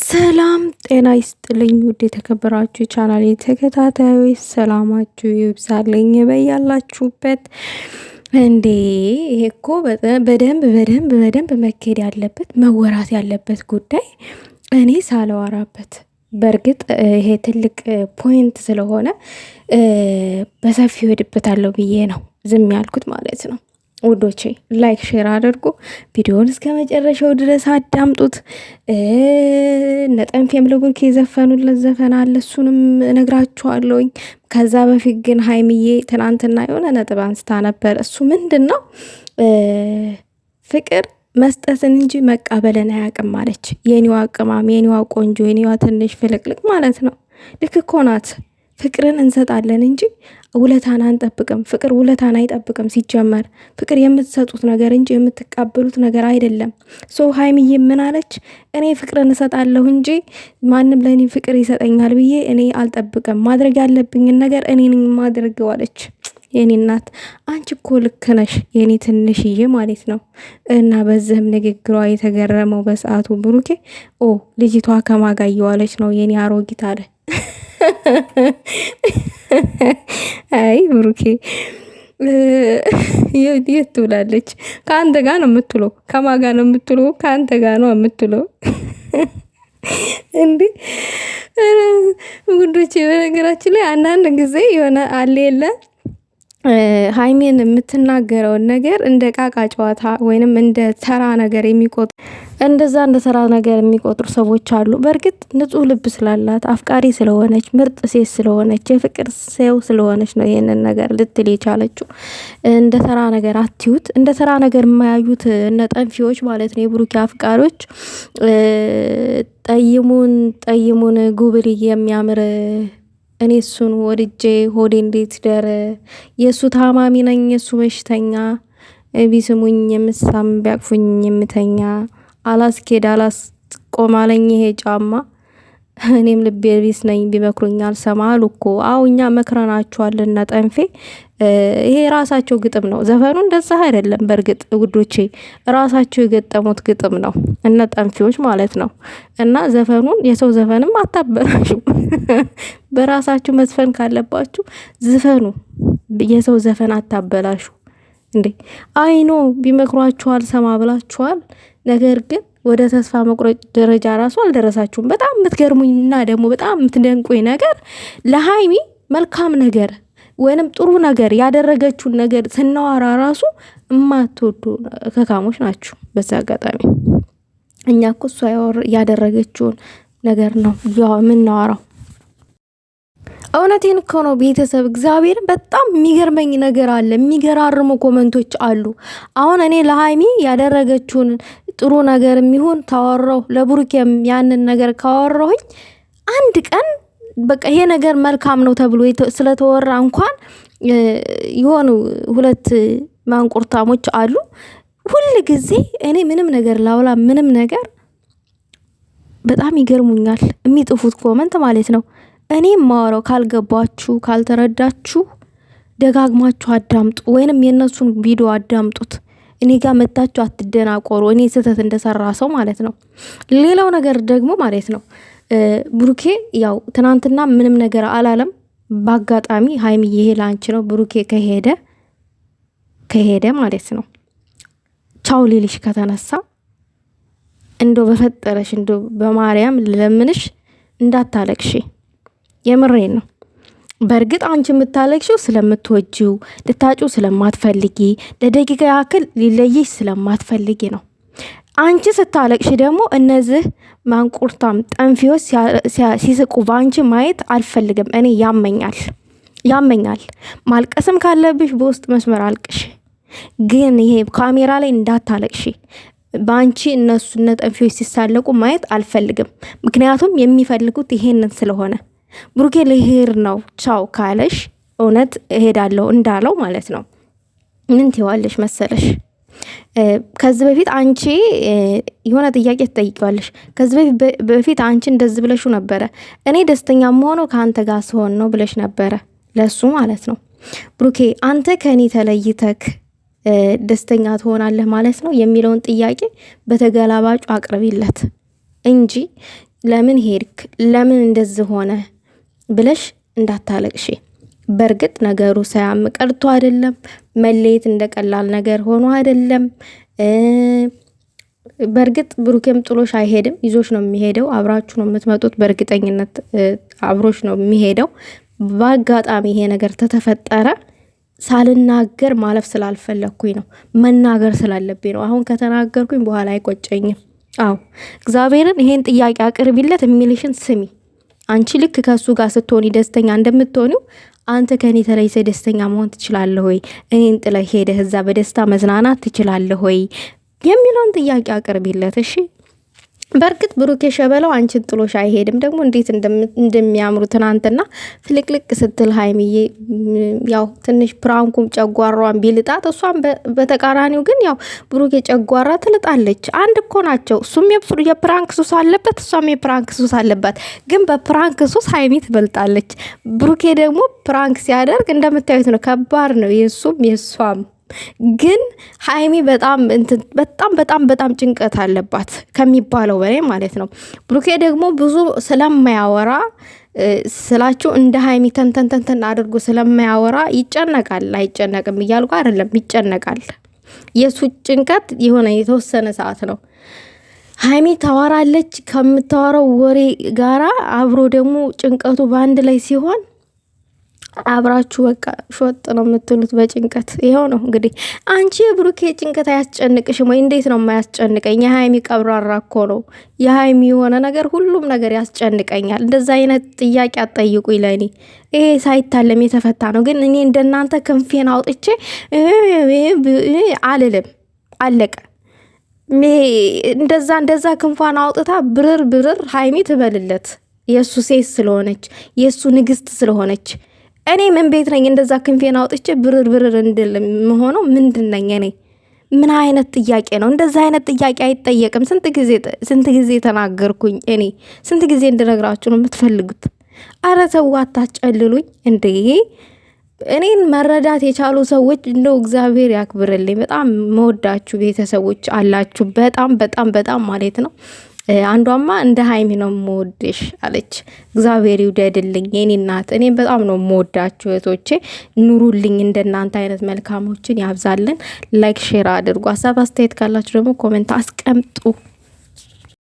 ሰላም ጤና ይስጥልኝ ውድ የተከበራችሁ ቻናል ተከታታዮች ሰላማችሁ ይብዛልኝ በያላችሁበት። እንዴ ይሄ እኮ በደንብ መካሄድ ያለበት መወራት ያለበት ጉዳይ እኔ ሳላወራበት በእርግጥ ይሄ ትልቅ ፖይንት ስለሆነ በሰፊው ሄድበታለሁ ብዬ ነው ዝም ያልኩት ማለት ነው። ውዶቼ ላይክ ሼር አድርጉ፣ ቪዲዮውን እስከ መጨረሻው ድረስ አዳምጡት። ነጠንፌም ለብሩኬ የዘፈኑለት ዘፈን አለ፣ እሱንም እነግራችኋለሁኝ። ከዛ በፊት ግን ሀይሚዬ ትናንትና የሆነ ነጥብ አንስታ ነበር። እሱ ምንድን ነው ፍቅር መስጠትን እንጂ መቃበልን አያውቅም አለች። የኔዋ ቅማም፣ የኔዋ ቆንጆ፣ የኔዋ ትንሽ ፍልቅልቅ ማለት ነው። ልክ እኮ ናት። ፍቅርን እንሰጣለን እንጂ ውለታን አንጠብቅም። ፍቅር ውለታን አይጠብቅም። ሲጀመር ፍቅር የምትሰጡት ነገር እንጂ የምትቃበሉት ነገር አይደለም። ሶ ሀይሚዬ ምን አለች? እኔ ፍቅርን እሰጣለሁ እንጂ ማንም ለእኔ ፍቅር ይሰጠኛል ብዬ እኔ አልጠብቅም። ማድረግ ያለብኝን ነገር እኔ ነኝ ማድረገው አለች። የኔ እናት አንቺ እኮ ልክ ነሽ የኔ ትንሽዬ ማለት ነው። እና በዚህም ንግግሯ የተገረመው በሰዓቱ ብሩኬ ልጅቷ ከማጋ እየዋለች ነው የኔ አሮጊት አለ። አይ ብሩኬ የት ትውላለች? ከአንተ ጋር ነው የምትውለው። ከማጋ ነው የምትውለው? ከአንተ ጋር ነው የምትውለው። እንዴ ጉዶቼ፣ በነገራችን ላይ አንዳንድ ጊዜ የሆነ አለ የለ ሀይሜን የምትናገረውን ነገር እንደ ቃቃ ጨዋታ ወይንም እንደ ተራ ነገር የሚቆጥሩ እንደ ተራ ነገር የሚቆጥሩ ሰዎች አሉ። በእርግጥ ንጹሕ ልብ ስላላት አፍቃሪ ስለሆነች ምርጥ ሴት ስለሆነች የፍቅር ሰው ስለሆነች ነው ይሄንን ነገር ልትል የቻለችው። እንደ ተራ ነገር አትዩት። እንደ ተራ ነገር የማያዩት እነ ጠንፊዎች ማለት ነው፣ የብሩኬ አፍቃሪዎች። ጠይሙን ጉብል የሚያምር እኔ እሱን ወድጄ ሆዴ እንዴት ደረ፣ የእሱ ታማሚ ነኝ የእሱ በሽተኛ፣ ቢስሙኝ የምሳም ቢያቅፉኝ የምተኛ፣ አላስኬድ አላስቆማለኝ ይሄ ጫማ፣ እኔም ልቤ ቢስ ነኝ ቢመክሩኝ አልሰማ አሉ እኮ። አዎ እኛ መክረናችኋል እና ጠንፌ። ይሄ ራሳቸው ግጥም ነው። ዘፈኑ እንደዛ አይደለም። በእርግጥ ውዶቼ ራሳቸው የገጠሙት ግጥም ነው እነ ጠንፌዎች ማለት ነው። እና ዘፈኑን የሰው ዘፈንም አታበላሹ። በራሳችሁ መዝፈን ካለባችሁ ዝፈኑ። የሰው ዘፈን አታበላሹ። እንዴ አይኖ ቢመክሯችኋል ሰማ ብላችኋል። ነገር ግን ወደ ተስፋ መቁረጥ ደረጃ ራሱ አልደረሳችሁም። በጣም የምትገርሙኝና ደግሞ በጣም የምትደንቁኝ ነገር ለሀይሚ መልካም ነገር ወይንም ጥሩ ነገር ያደረገችውን ነገር ስናወራ ራሱ እማትወዱ ከካሞች ናችሁ። በዛ አጋጣሚ እኛ እኮ እሷ ያደረገችውን ነገር ነው የምናወራው። እውነቴን እኮ ነው ቤተሰብ፣ እግዚአብሔርን በጣም የሚገርመኝ ነገር አለ። የሚገራርሙ ኮመንቶች አሉ። አሁን እኔ ለሀይሚ ያደረገችውን ጥሩ ነገር የሚሆን ታወራው፣ ለብሩኬም ያንን ነገር ካወራሁኝ አንድ ቀን በቃ ይሄ ነገር መልካም ነው ተብሎ ስለተወራ እንኳን የሆኑ ሁለት ማንቁርታሞች አሉ። ሁል ጊዜ እኔ ምንም ነገር ላውላ ምንም ነገር በጣም ይገርሙኛል የሚጥፉት ኮመንት ማለት ነው። እኔ ማወራው ካልገባችሁ ካልተረዳችሁ ደጋግማችሁ አዳምጡ፣ ወይንም የነሱን ቪዲዮ አዳምጡት። እኔ ጋር መታችሁ አትደናቆሩ፣ እኔ ስህተት እንደሰራ ሰው ማለት ነው። ሌላው ነገር ደግሞ ማለት ነው ብሩኬ ያው ትናንትና ምንም ነገር አላለም። በአጋጣሚ ሀይሚ ይሄ ላንቺ ነው ብሩኬ ከሄደ ማለት ነው ቻው ሊልሽ ከተነሳ እንዶ በፈጠረሽ እንዶ በማርያም ለምንሽ እንዳታለቅሺ። የምሬን ነው። በእርግጥ አንቺ የምታለቅሽው ስለምትወጂው ልታጩ ስለማትፈልጊ ለደቂቃ ያክል ሊለይሽ ስለማትፈልጊ ነው። አንቺ ስታለቅሽ ደግሞ እነዚህ ማንቁርታም ጠንፊዎች ሲስቁ በአንቺ ማየት አልፈልግም። እኔ ያመኛል። ማልቀስም ካለብሽ በውስጥ መስመር አልቅሽ፣ ግን ይሄ ካሜራ ላይ እንዳታለቅሽ። በአንቺ እነሱ እነ ጠንፊዎች ሲሳለቁ ማየት አልፈልግም። ምክንያቱም የሚፈልጉት ይሄንን ስለሆነ ብሩኬ ልሄድ ነው ቻው ካለሽ እውነት እሄዳለሁ እንዳለው ማለት ነው። ምን ትይዋለሽ መሰለሽ? ከዚህ በፊት አንቺ የሆነ ጥያቄ ትጠይቂዋለሽ። ከዚህ በፊት አንቺ እንደዚህ ብለሹ ነበረ፣ እኔ ደስተኛ መሆነው ከአንተ ጋር ስሆን ነው ብለሽ ነበረ ለሱ ማለት ነው። ብሩኬ አንተ ከእኔ ተለይተክ ደስተኛ ትሆናለህ ማለት ነው የሚለውን ጥያቄ በተገላባጩ አቅርቢለት እንጂ ለምን ሄድክ ለምን እንደዚህ ሆነ ብለሽ እንዳታለቅሺ። በእርግጥ ነገሩ ሳያም ቀርቶ አይደለም። መለየት እንደቀላል ነገር ሆኖ አይደለም። በእርግጥ ብሩኬም ጥሎሽ አይሄድም፣ ይዞሽ ነው የሚሄደው። አብራችሁ ነው የምትመጡት። በእርግጠኝነት አብሮሽ ነው የሚሄደው። በአጋጣሚ ይሄ ነገር ተተፈጠረ ሳልናገር ማለፍ ስላልፈለግኩኝ ነው፣ መናገር ስላለብኝ ነው። አሁን ከተናገርኩኝ በኋላ አይቆጨኝም። አዎ እግዚአብሔርን ይሄን ጥያቄ አቅርቢለት የሚልሽን ስሚ። አንቺ ልክ ከሱ ጋር ስትሆኒ ደስተኛ እንደምትሆኒው አንተ ከኔ ተለይሰ ደስተኛ መሆን ትችላለህ ወይ? እኔን ጥለህ ሄደህ እዛ በደስታ መዝናናት ትችላለህ ወይ የሚለውን ጥያቄ አቅርቢለት። እሺ በእርግጥ ብሩኬ ሸበለው አንቺን ጥሎሽ አይሄድም። ደግሞ እንዴት እንደሚያምሩ ትናንትና ፍልቅልቅ ስትል ሀይሚዬ፣ ያው ትንሽ ፕራንኩም ጨጓሯን ቢልጣት፣ እሷም በተቃራኒው ግን ያው ብሩኬ ጨጓራ ትልጣለች። አንድ እኮ ናቸው። እሱም የፕራንክ ሱስ አለበት፣ እሷም የፕራንክ ሱስ አለባት። ግን በፕራንክ ሱስ ሀይሚ ትበልጣለች። ብሩኬ ደግሞ ፕራንክ ሲያደርግ እንደምታዩት ነው። ከባድ ነው የእሱም የእሷም። ግን ሀይሚ በጣም በጣም ጭንቀት አለባት ከሚባለው በላይ ማለት ነው። ብሩኬ ደግሞ ብዙ ስለማያወራ ስላችሁ እንደ ሀይሚ ተንተን አድርጎ ስለማያወራ ይጨነቃል። አይጨነቅም እያልኩ አይደለም፣ ይጨነቃል። የሱ ጭንቀት የሆነ የተወሰነ ሰዓት ነው። ሀይሚ ታወራለች። ከምታወራው ወሬ ጋራ አብሮ ደግሞ ጭንቀቱ በአንድ ላይ ሲሆን አብራችሁ በቃ ሾጥ ነው የምትሉት በጭንቀት። ይኸው ነው እንግዲህ። አንቺ የብሩኬ ጭንቀት አያስጨንቅሽም ወይ? እንዴት ነው የማያስጨንቀኝ? የሀይሚ ቀብራራ እኮ ነው። የሀይሚ የሆነ ነገር ሁሉም ነገር ያስጨንቀኛል። እንደዛ አይነት ጥያቄ አትጠይቁኝ ለእኔ። ይሄ ሳይታለም የተፈታ ነው። ግን እኔ እንደናንተ ክንፌን አውጥቼ አልልም። አለቀ። እንደዛ ክንፏን አውጥታ ብርር ሀይሚ ትበልለት። የእሱ ሴት ስለሆነች የእሱ ንግስት ስለሆነች። እኔ ምን ቤት ነኝ? እንደዛ ክንፌን አውጥቼ ብርር እንድል መሆነው ምንድን ነኝ እኔ? ምን አይነት ጥያቄ ነው? እንደዛ አይነት ጥያቄ አይጠየቅም። ስንት ጊዜ ተናገርኩኝ እኔ። ስንት ጊዜ እንድነግራችሁ ነው የምትፈልጉት? አረ ተው አታስጨልሉኝ እንዴ! እኔን መረዳት የቻሉ ሰዎች እንደው እግዚአብሔር ያክብርልኝ። በጣም መወዳችሁ ቤተሰቦች አላችሁ። በጣም ማለት ነው። አንዷማ እንደ ሀይሚ ነው የምወድሽ አለች። እግዚአብሔር ይውደድልኝ የኔ እናት። እኔም በጣም ነው የምወዳችሁ እህቶቼ። ኑሩልኝ፣ እንደናንተ አይነት መልካሞችን ያብዛልን። ላይክ ሼር አድርጉ። ሀሳብ አስተያየት ካላችሁ ደግሞ ኮሜንት አስቀምጡ።